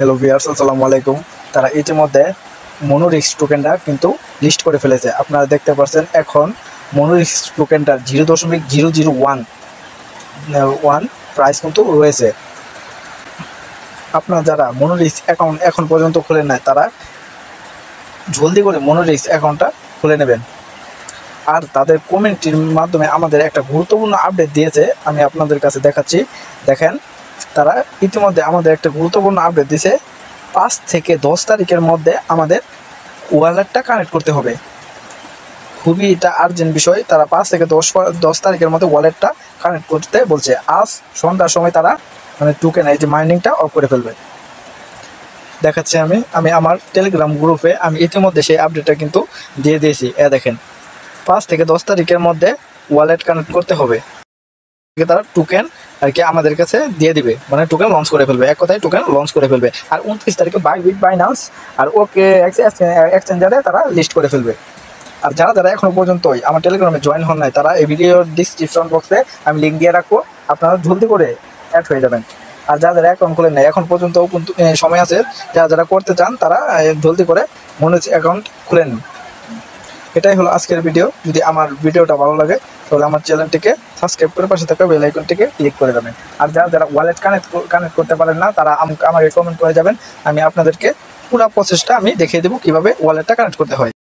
Hello viewers, আসসালামু আলাইকুম। তারা ইতিমধ্যে মনোরিক্স টোকেনটা কিন্তু লিস্ট করে ফেলেছে। আপনারা দেখতে পাচ্ছেন এখন মনোরিক্স টোকেনটার 0.001 প্রাইস কিন্তু রয়েছে। আপনারা যারা মনোরিক্স অ্যাকাউন্ট এখন পর্যন্ত খুলে নেয় তারা জলদি করে মনোরিক্স অ্যাকাউন্টটা খুলে নেবেন। আর তাদের কমেন্টের মাধ্যমে আমাদের একটা গুরুত্বপূর্ণ আপডেট দিয়েছে, আমি আপনাদের কাছে দেখাচ্ছি। দেখেন, তারা ইতিমধ্যে আমাদের একটা গুরুত্বপূর্ণ আপডেট দিয়েছে। 5 থেকে 10 তারিখের মধ্যে আমাদের ওয়ালেটটা কানেক্ট করতে হবে। খুবই এটা আর্জেন্ট বিষয়। তারা 5 থেকে 10 তারিখের মধ্যে ওয়ালেটটা কানেক্ট করতে বলছে। আজ সন্ধ্যার সময় তারা টোকেন এই যে মাইনিংটা অফ করে ফেলবে। দেখাচ্ছি আমি আমার টেলিগ্রাম গ্রুপে আমি ইতিমধ্যে সেই আপডেটটা কিন্তু দিয়ে দিয়েছি। দেখেন, 5 থেকে 10 তারিখের মধ্যে ওয়ালেট কানেক্ট করতে হবে। তারা টোকেন আর কি আমাদের কাছে দিয়ে দিবে, টোকেন লঞ্চ করে ফেলবে। এক কথায় টোকেন লঞ্চ করে ফেলবে। আর 29 তারিখে বাইবিট, বাইন্যান্স আর ওকে এক্সচেঞ্জারে তারা লিস্ট করে ফেলবে। আর যারা এখনো পর্যন্তই আমার টেলিগ্রামে জয়েন হন নাই, তারা এই ভিডিওর ডিসক্রিপশন বক্সে আমি লিঙ্ক দিয়ে রাখবো, আপনারা জলদি করে অ্যাড হয়ে যাবেন। আর যারা অ্যাকাউন্ট খুলে নেয় এখন পর্যন্ত সময় আছে, যারা করতে চান তারা জলদি করে মনোজ অ্যাকাউন্ট খুলে নিন। এটাই হলো আজকের ভিডিও। যদি আমার ভিডিওটা ভালো লাগে তাহলে আমার চ্যানেলটিকে সাবস্ক্রাইব করে পাশে থাকা বেল আইকনটিকে ক্লিক করে দেবেন। আর যারা ওয়ালেট কানেক্ট করতে পারেন না তারা আমাকে কমেন্ট করে যাবেন। আমি আপনাদেরকে পুরো প্রসেসটা আমি দেখিয়ে দেবো কীভাবে ওয়ালেটটা কানেক্ট করতে হয়।